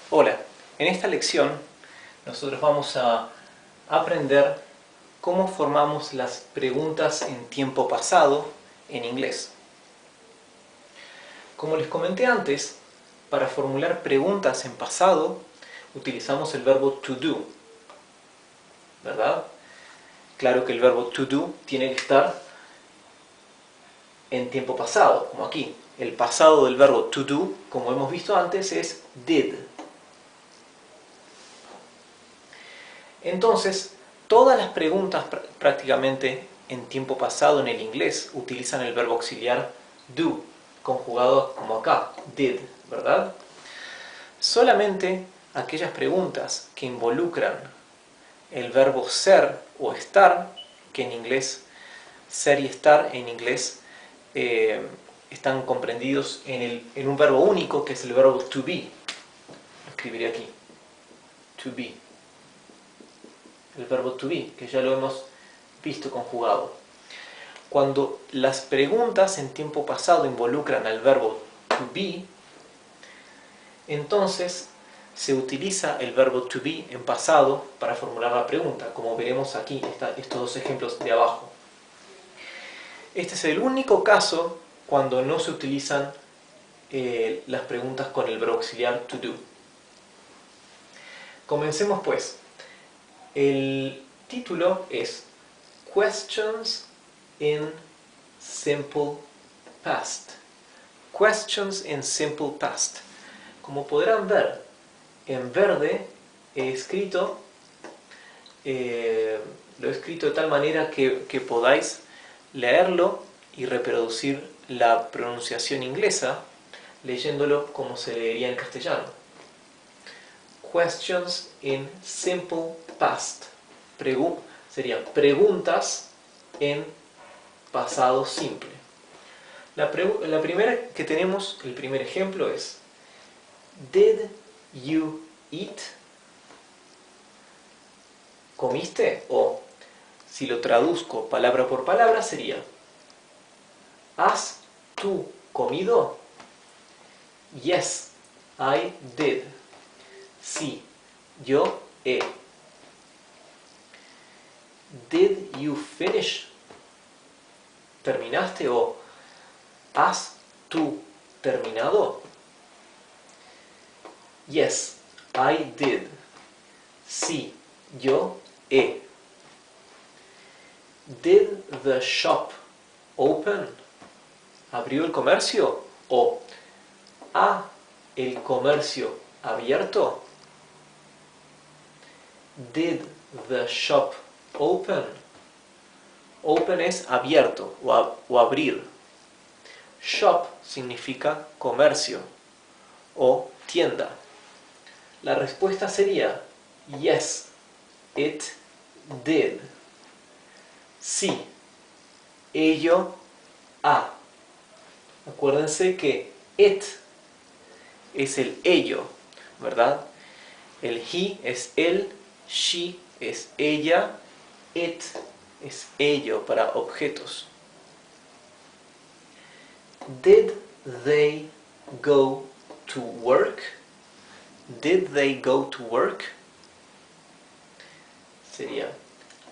Hola, en esta lección nosotros vamos a aprender cómo formamos las preguntas en tiempo pasado en inglés. Como les comenté antes, para formular preguntas en pasado utilizamos el verbo to do, ¿verdad? Claro que el verbo to do tiene que estar en tiempo pasado, como aquí. El pasado del verbo to do, como hemos visto antes, es did. Entonces, todas las preguntas prácticamente en tiempo pasado en el inglés utilizan el verbo auxiliar do, conjugado como acá, did, ¿verdad? Solamente aquellas preguntas que involucran el verbo ser o estar, que en inglés, ser y estar en inglés están comprendidos en un verbo único que es el verbo to be. Lo escribiré aquí, to be. El verbo to be, que ya lo hemos visto conjugado. Cuando las preguntas en tiempo pasado involucran al verbo to be, entonces se utiliza el verbo to be en pasado para formular la pregunta, como veremos aquí, estos dos ejemplos de abajo. Este es el único caso cuando no se utilizan las preguntas con el verbo auxiliar to do. Comencemos pues. El título es Questions in Simple Past. Questions in Simple Past. Como podrán ver, en verde he escrito, lo he escrito de tal manera que podáis leerlo y reproducir la pronunciación inglesa leyéndolo como se leería en castellano. Questions in Simple Past. Serían preguntas en pasado simple. La primera que tenemos, el primer ejemplo es Did you eat? ¿Comiste? O, si lo traduzco palabra por palabra, sería ¿Has tú comido? Yes, I did. Sí, yo he. Did you finish? ¿Terminaste? O ¿has tú terminado? Yes, I did. Sí, yo he. Did the shop open? ¿Abrió el comercio? O ¿ha el comercio abierto? Did the shop open? Open es abierto o abrir. Shop significa comercio o tienda. La respuesta sería yes, it did. Sí, ello ha. Acuérdense que it es el ello, ¿verdad? El he es él, she es ella, it es ello para objetos. Did they go to work? Did they go to work? Sería,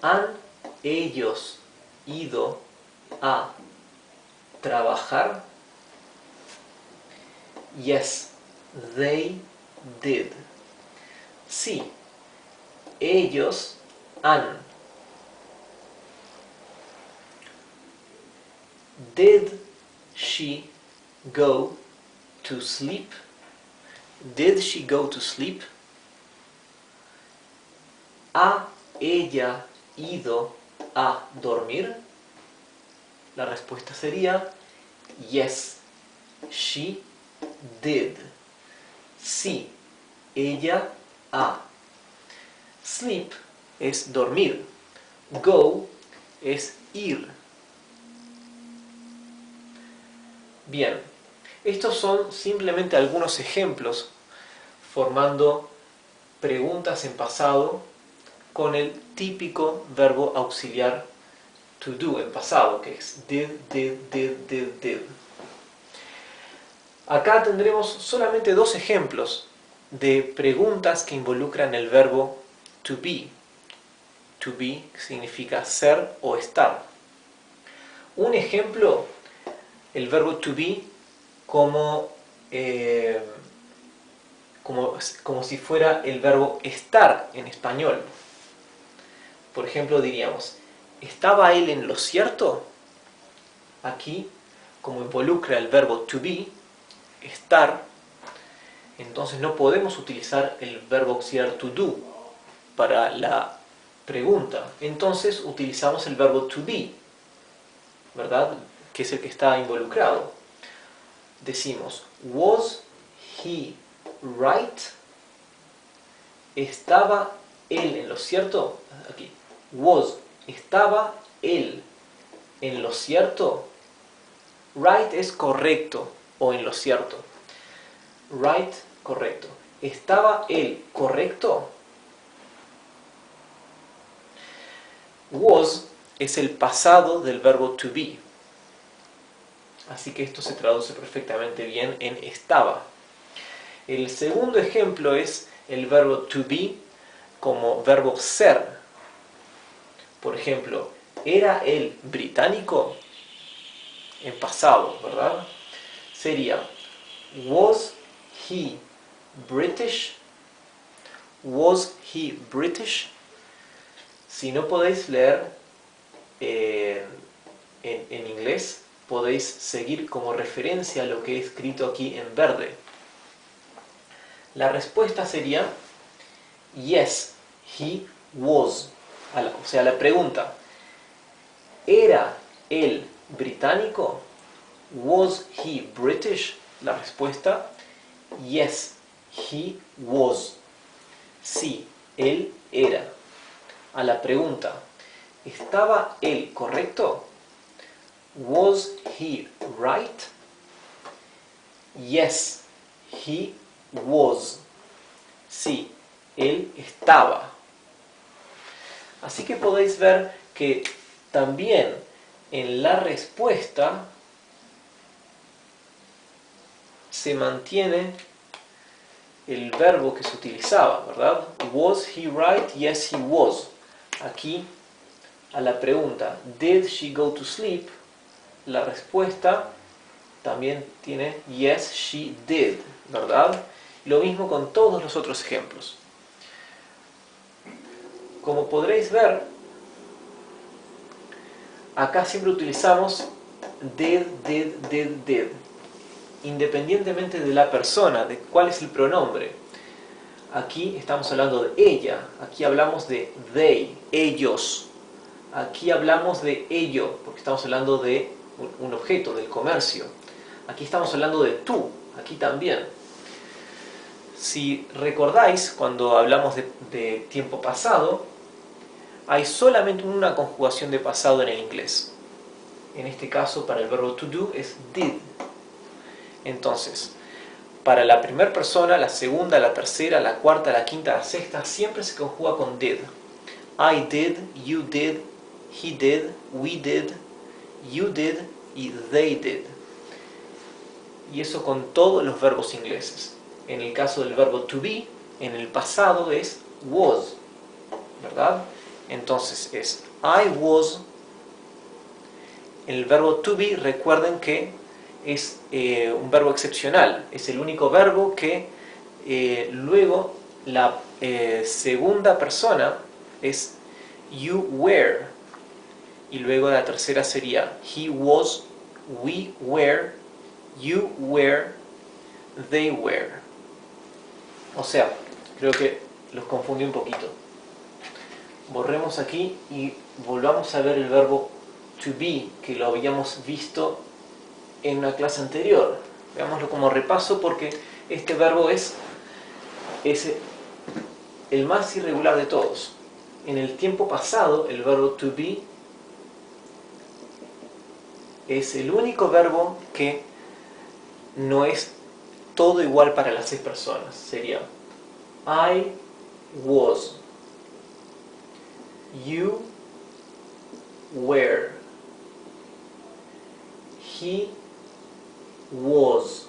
¿han ellos ido a trabajar? Yes, they did. Sí, ellos han. Did she go to sleep? Did she go to sleep? ¿Ha ella ido a dormir? La respuesta sería yes, she did. Sí, ella ha. Sleep es dormir. Go es ir. Bien, estos son simplemente algunos ejemplos formando preguntas en pasado con el típico verbo auxiliar to do en pasado, que es did, did. Acá tendremos solamente dos ejemplos de preguntas que involucran el verbo to be. To be significa ser o estar. Un ejemplo, el verbo to be como si fuera el verbo estar en español. Por ejemplo, diríamos, ¿estaba él en lo cierto? Aquí, como involucra el verbo to be, estar, entonces no podemos utilizar el verbo auxiliar to do para la pregunta. Entonces utilizamos el verbo to be, ¿verdad? Que es el que está involucrado. Decimos, was he right? ¿Estaba él en lo cierto? Aquí. Was. ¿Estaba él en lo cierto? Right es correcto o en lo cierto. Right, correcto. ¿Estaba él correcto? Was es el pasado del verbo to be. Así que esto se traduce perfectamente bien en estaba. El segundo ejemplo es el verbo to be como verbo ser. Por ejemplo, ¿era él británico? En pasado, ¿verdad? Sería, was he British? Was he British? Si no podéis leer en inglés, podéis seguir como referencia lo que he escrito aquí en verde. La respuesta sería, yes, he was. O sea, la pregunta, ¿era él británico? Was he British? La respuesta, yes, he was. Sí, él era. A la pregunta, ¿estaba él correcto? Was he right? Yes, he was. Sí, él estaba. Así que podéis ver que también en la respuesta se mantiene el verbo que se utilizaba, ¿verdad? Was he right? Yes, he was. Aquí, a la pregunta, did she go to sleep? La respuesta también tiene yes, she did, ¿verdad? Lo mismo con todos los otros ejemplos. Como podréis ver, acá siempre utilizamos did, independientemente de la persona, de cuál es el pronombre. Aquí estamos hablando de ella, aquí hablamos de they, ellos. Aquí hablamos de ello, porque estamos hablando de un objeto, del comercio. Aquí estamos hablando de tú, aquí también. Si recordáis, cuando hablamos de tiempo pasado, hay solamente una conjugación de pasado en el inglés. En este caso, para el verbo to do, es did. Entonces, para la primera persona, la segunda, la tercera, la cuarta, la quinta, la sexta, siempre se conjuga con did. I did, you did, he did, we did, you did y they did. Y eso con todos los verbos ingleses. En el caso del verbo to be, en el pasado es was, ¿verdad? Entonces es I was. El verbo to be, recuerden que es un verbo excepcional. Es el único verbo que luego la segunda persona es you were. Y luego la tercera sería he was, we were, you were, they were. O sea, creo que los confundí un poquito. Borremos aquí y volvamos a ver el verbo to be, que lo habíamos visto en una clase anterior. Veámoslo como repaso porque este verbo es el más irregular de todos. En el tiempo pasado, el verbo to be es el único verbo que no es todo igual para las 6 personas. Sería I was, you were, he was,